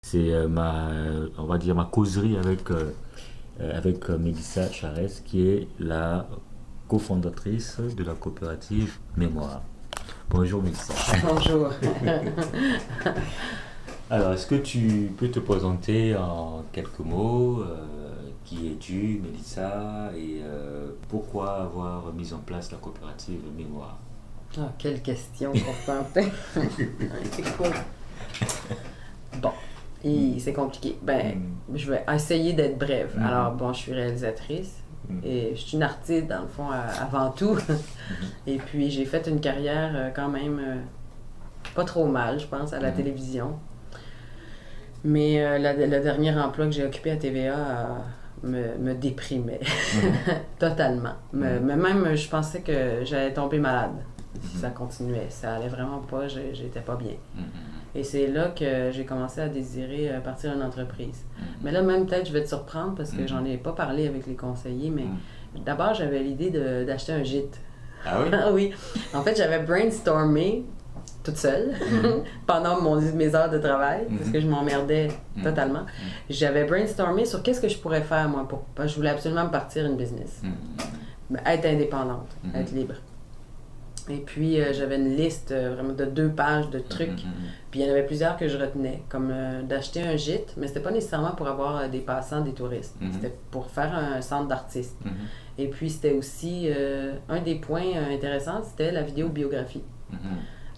C'est on va dire, ma causerie avec Mélissa Charest, qui est la cofondatrice de la coopérative Mémoire. Bonjour Mélissa. Bonjour. Alors, est-ce que tu peux te présenter en quelques mots? Qui es-tu, Mélissa, et pourquoi avoir mis en place la coopérative Mémoire? Ah, quelle question pour tenter. Écoute. Bon, c'est compliqué. Je vais essayer d'être brève. Alors, bon, je suis réalisatrice et je suis une artiste, dans le fond, avant tout. Et puis, j'ai fait une carrière quand même pas trop mal, je pense, à la télévision. Mais le dernier emploi que j'ai occupé à TVA me déprimait totalement. Mais même, je pensais que j'allais tomber malade si ça continuait. Ça allait vraiment pas, j'étais pas bien. Et c'est là que j'ai commencé à désirer partir d'une entreprise. Mais là, même peut-être, je vais te surprendre parce que j'en ai pas parlé avec les conseillers, mais d'abord, j'avais l'idée d'acheter un gîte. Ah oui? Ah oui. En fait, j'avais brainstormé toute seule pendant mes heures de travail parce que je m'emmerdais totalement. J'avais brainstormé sur qu'est-ce que je pourrais faire, moi, parce que je voulais absolument partir une business. Être indépendante, être libre. Et puis, j'avais une liste vraiment de 2 pages de trucs. Puis, il y en avait plusieurs que je retenais, comme d'acheter un gîte, mais c'était pas nécessairement pour avoir des passants, des touristes. C'était pour faire un centre d'artistes. Et puis, c'était aussi, un des points intéressants, c'était la vidéobiographie.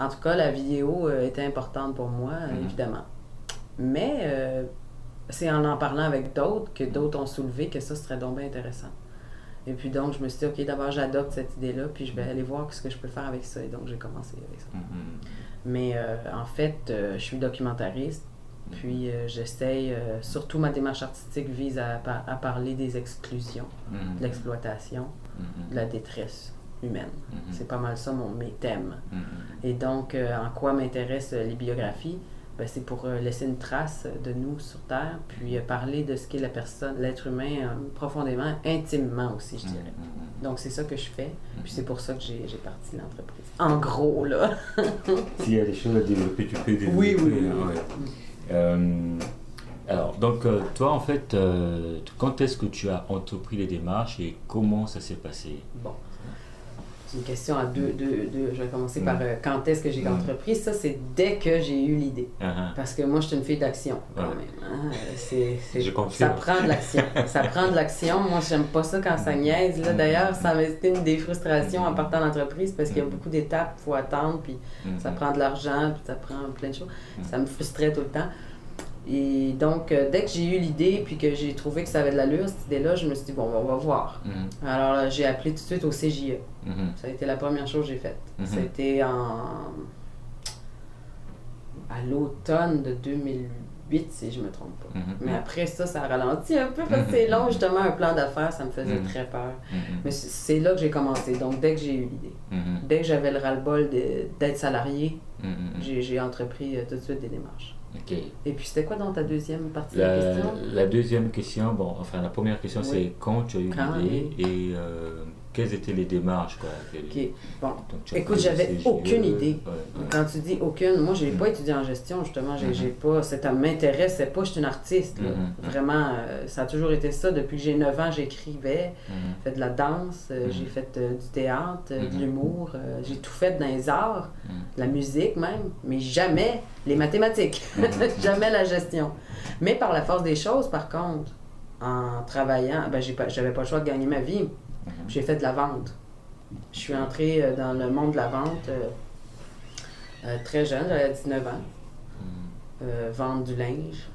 En tout cas, la vidéo était importante pour moi, évidemment. Mais c'est en parlant avec d'autres que d'autres ont soulevé que ça serait donc bien intéressant. Et puis donc, je me suis dit, OK, d'abord, j'adopte cette idée-là, puis je vais aller voir ce que je peux faire avec ça. Et donc, j'ai commencé avec ça. Mais en fait, je suis documentariste, puis j'essaye, surtout ma démarche artistique vise à parler des exclusions, de l'exploitation, de la détresse humaine. C'est pas mal ça mes thèmes. Et donc, en quoi m'intéressent les biographies? C'est pour laisser une trace de nous sur Terre, puis parler de ce qu'est la personne, l'être humain, profondément, intimement aussi, je dirais. Donc, c'est ça que je fais, puis c'est pour ça que j'ai parti l'entreprise. En gros, là. S'il y a des choses à développer, tu peux développer. Oui. Alors, donc, toi, en fait, quand est-ce que tu as entrepris les démarches et comment ça s'est passé? Bon. C'est une question à deux. Je vais commencer par quand est-ce que j'ai entrepris. Ça, c'est dès que j'ai eu l'idée. Parce que moi, je suis une fille d'action, quand même. Ça prend de l'action. Ça prend de l'action. Moi, j'aime pas ça quand ça niaise. D'ailleurs, ça m'a été une des frustrations en partant d'entreprise parce qu'il y a beaucoup d'étapes, il faut attendre, puis ça prend de l'argent, puis ça prend plein de choses. Ça me frustrait tout le temps. Et donc, dès que j'ai eu l'idée puis que j'ai trouvé que ça avait de l'allure, cette idée-là, je me suis dit, bon, on va voir. Alors là, j'ai appelé tout de suite au CJE. Ça a été la première chose que j'ai faite. Ça a été à l'automne de 2008, si je ne me trompe pas. Mais après ça a ralenti un peu parce que c'est long, justement, un plan d'affaires, ça me faisait très peur. Mais c'est là que j'ai commencé, donc dès que j'ai eu l'idée. Dès que j'avais le ras-le-bol d'être salarié, j'ai entrepris tout de suite des démarches. Okay. Et puis, c'était quoi dans ta deuxième partie de la question? La deuxième question, la première question, c'est quand tu as eu l'idée et quelles étaient les démarches, quoi? OK. Bon, écoute, j'avais aucune idée. Quand tu dis aucune, moi, j'ai pas étudié en gestion, justement. J'ai pas, ça m'intéressait pas, je suis une artiste. Vraiment, ça a toujours été ça. Depuis que j'ai 9 ans, j'écrivais, fait de la danse, j'ai fait du théâtre, de l'humour, j'ai tout fait dans les arts, la musique même, mais jamais les mathématiques, jamais la gestion. Mais par la force des choses, par contre, en travaillant, j'avais pas le choix de gagner ma vie. J'ai fait de la vente. Je suis entrée dans le monde de la vente très jeune, j'avais 19 ans. Vendre du linge,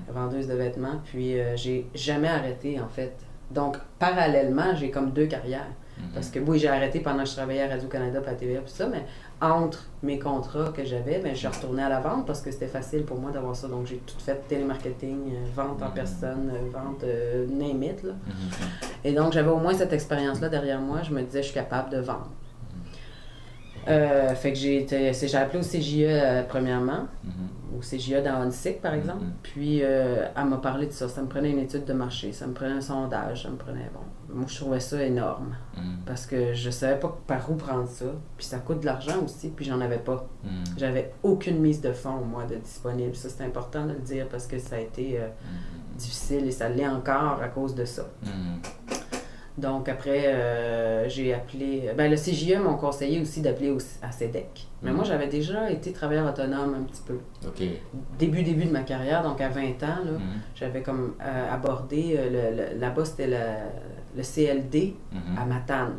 vendeuse de vêtements, puis j'ai jamais arrêté en fait. Donc, parallèlement, j'ai comme 2 carrières. Parce que oui, j'ai arrêté pendant que je travaillais à Radio-Canada, à TVA, tout ça, mais entre mes contrats que j'avais, je retournais à la vente parce que c'était facile pour moi d'avoir ça. Donc, j'ai tout fait, télémarketing, vente en personne, vente name it, là. Et donc, j'avais au moins cette expérience-là derrière moi. Je me disais, je suis capable de vendre. Fait que j'ai appelé au CJE premièrement. au CJA dans Huntsic, par exemple. Puis elle m'a parlé de ça. Ça me prenait une étude de marché, ça me prenait un sondage, ça me prenait... Bon, moi, je trouvais ça énorme. Parce que je savais pas par où prendre ça. Puis ça coûte de l'argent aussi, puis j'en avais pas. J'avais aucune mise de fonds, moi, de disponible. Ça, c'est important de le dire parce que ça a été difficile et ça l'est encore à cause de ça. Donc après, j'ai appelé... Ben, le CJE m'ont conseillé aussi d'appeler à CEDEC. Mais moi, j'avais déjà été travailleur autonome un petit peu. Début de ma carrière, donc à 20 ans, là, j'avais comme abordé... là-bas, c'était le CLD à Matane.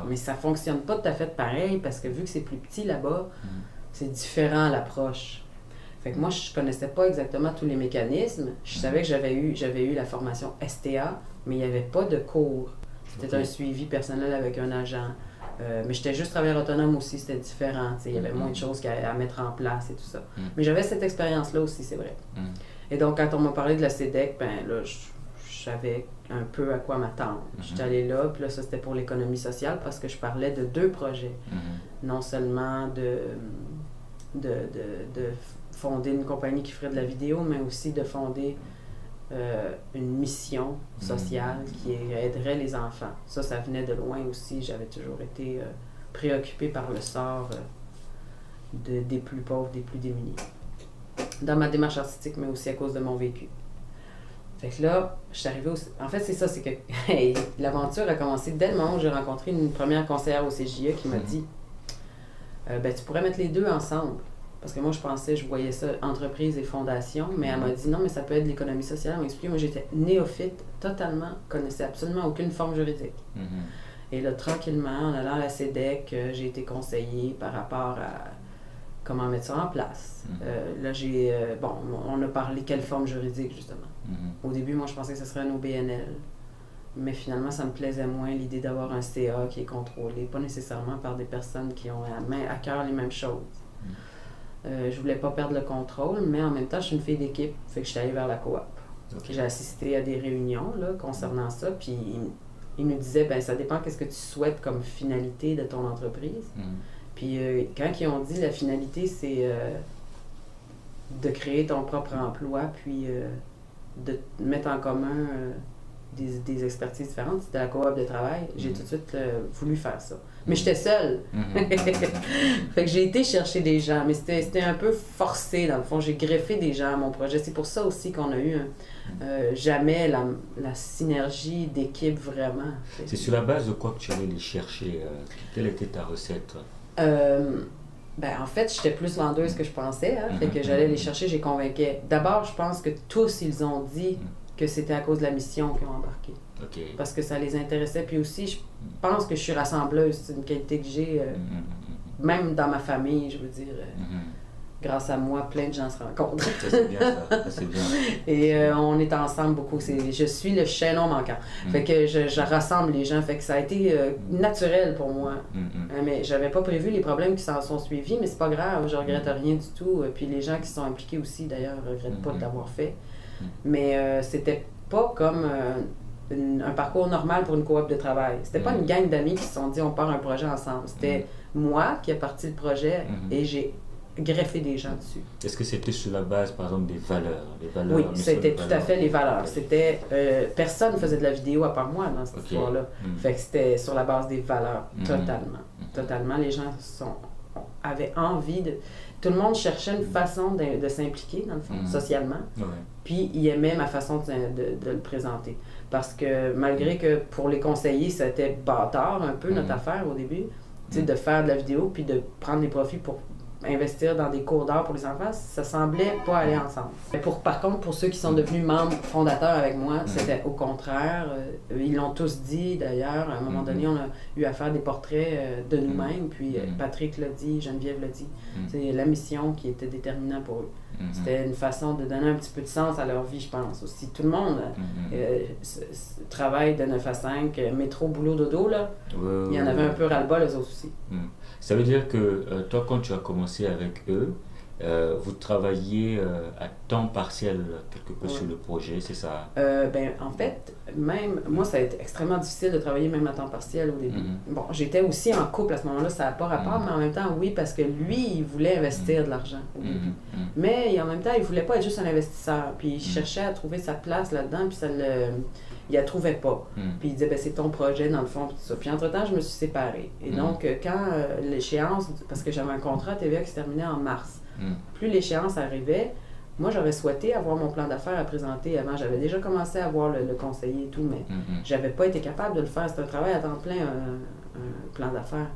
Mais ça fonctionne pas tout à fait pareil parce que vu que c'est plus petit là-bas, c'est différent l'approche. Fait que moi, je connaissais pas exactement tous les mécanismes. Je savais que j'avais eu la formation STA, mais il n'y avait pas de cours. C'était un suivi personnel avec un agent. Mais j'étais juste travailleur autonome aussi, c'était différent. Il y avait moins de choses à mettre en place et tout ça. Mais j'avais cette expérience-là aussi, c'est vrai. Et donc, quand on m'a parlé de la CEDEC, ben là, je savais un peu à quoi m'attendre. J'étais allée là, puis là, ça c'était pour l'économie sociale parce que je parlais de 2 projets. Non seulement de fonder une compagnie qui ferait de la vidéo, mais aussi de fonder une mission sociale qui aiderait les enfants. Ça venait de loin aussi. J'avais toujours été préoccupée par le sort des plus pauvres, des plus démunis. Dans ma démarche artistique, mais aussi à cause de mon vécu. Fait que là, je suis arrivée En fait, c'est ça, c'est que l'aventure a commencé dès le moment où j'ai rencontré une première conseillère au CJE qui m'a dit ben, tu pourrais mettre les 2 ensemble. Parce que moi, je voyais ça entreprise et fondation, mais elle m'a dit non, mais ça peut être l'économie sociale. Elle m'a expliqué, moi j'étais néophyte, totalement, connaissais absolument aucune forme juridique. Et là, tranquillement, en allant à la CEDEC, j'ai été conseillée par rapport à comment mettre ça en place. Là, on a parlé quelle forme juridique, justement. Au début, moi, je pensais que ce serait un OBNL. Mais finalement, ça me plaisait moins l'idée d'avoir un CA qui est contrôlé, pas nécessairement par des personnes qui ont à cœur les mêmes choses. Je voulais pas perdre le contrôle, mais en même temps, je suis une fille d'équipe, fait que je suis allée vers la coop. J'ai assisté à des réunions là, concernant ça, puis ils nous disaient, ben ça dépend qu'est-ce que tu souhaites comme finalité de ton entreprise. Puis quand ils ont dit la finalité, c'est de créer ton propre emploi, puis de mettre en commun des expertises différentes, c'était la coop de travail, j'ai tout de suite voulu faire ça. Mais j'étais seule. Fait que j'ai été chercher des gens, mais c'était un peu forcé dans le fond. J'ai greffé des gens à mon projet. C'est pour ça aussi qu'on a eu jamais la synergie d'équipe vraiment. C'est sur la base de quoi que tu allais les chercher? Quelle était ta recette? Ben, en fait, j'étais plus vendeuse que je pensais. Hein, fait que j'allais les chercher, j'ai convainquais. D'abord, je pense que tous, ils ont dit que c'était à cause de la mission qu'ils ont embarqué. Parce que ça les intéressait. Puis aussi, je pense que je suis rassembleuse. C'est une qualité que j'ai, même dans ma famille, je veux dire. Grâce à moi, plein de gens se rencontrent. Ça, c'est bien ça. C'est bien. Et on est ensemble beaucoup. Je suis le chaînon manquant. Fait que je rassemble les gens. Fait que ça a été naturel pour moi. Mais j'avais pas prévu les problèmes qui s'en sont suivis, mais c'est pas grave. Je regrette rien du tout. Puis les gens qui sont impliqués aussi, d'ailleurs, regrettent pas de l'avoir fait. Mais c'était pas comme un parcours normal pour une coop de travail. C'était pas une gang d'amis qui se sont dit on part un projet ensemble. C'était moi qui ai parti le projet et j'ai greffer des gens dessus. Est-ce que c'était sur la base, par exemple, des valeurs? Oui, c'était tout à fait les valeurs. C'était personne ne faisait de la vidéo à part moi dans cette histoire-là. Fait que c'était sur la base des valeurs, totalement. Totalement, les gens avaient envie de... Tout le monde cherchait une façon de s'impliquer, dans le fond, socialement. Puis ils aimaient ma façon de le présenter. Parce que malgré que pour les conseillers, c'était bâtard un peu notre affaire au début, de faire de la vidéo puis de prendre des profits pour investir dans des cours d'art pour les enfants, ça semblait pas aller ensemble. Par contre, pour ceux qui sont devenus membres fondateurs avec moi, c'était au contraire. Ils l'ont tous dit d'ailleurs. À un moment donné, on a eu à faire des portraits de nous-mêmes. Puis Patrick l'a dit, Geneviève l'a dit. C'est la mission qui était déterminante pour eux. C'était une façon de donner un petit peu de sens à leur vie, je pense. Aussi, tout le monde travaille de 9 à 5, métro, boulot, dodo, là. Il y en avait un peu ras-le-bas, les autres aussi. Ça veut dire que toi, quand tu as commencé avec eux, Vous travaillez à temps partiel quelque peu Ouais. sur le projet, c'est ça? Ben, en fait, même moi, ça a été extrêmement difficile de travailler même à temps partiel au début. Bon, j'étais aussi en couple à ce moment-là, ça n'a pas rapport, mais en même temps, oui, parce que lui, il voulait investir de l'argent au début. Mais en même temps, il voulait pas être juste un investisseur. Puis il cherchait à trouver sa place là-dedans, puis il la trouvait pas. Puis il disait, ben, c'est ton projet dans le fond, puis tout ça. Puis entre-temps, je me suis séparée. Et donc, quand l'échéance, parce que j'avais un contrat à TVA qui se terminait en mars, plus l'échéance arrivait, moi, j'aurais souhaité avoir mon plan d'affaires à présenter avant. J'avais déjà commencé à voir le conseiller et tout, mais j'avais pas été capable de le faire. C'est un travail à temps plein, un plan d'affaires.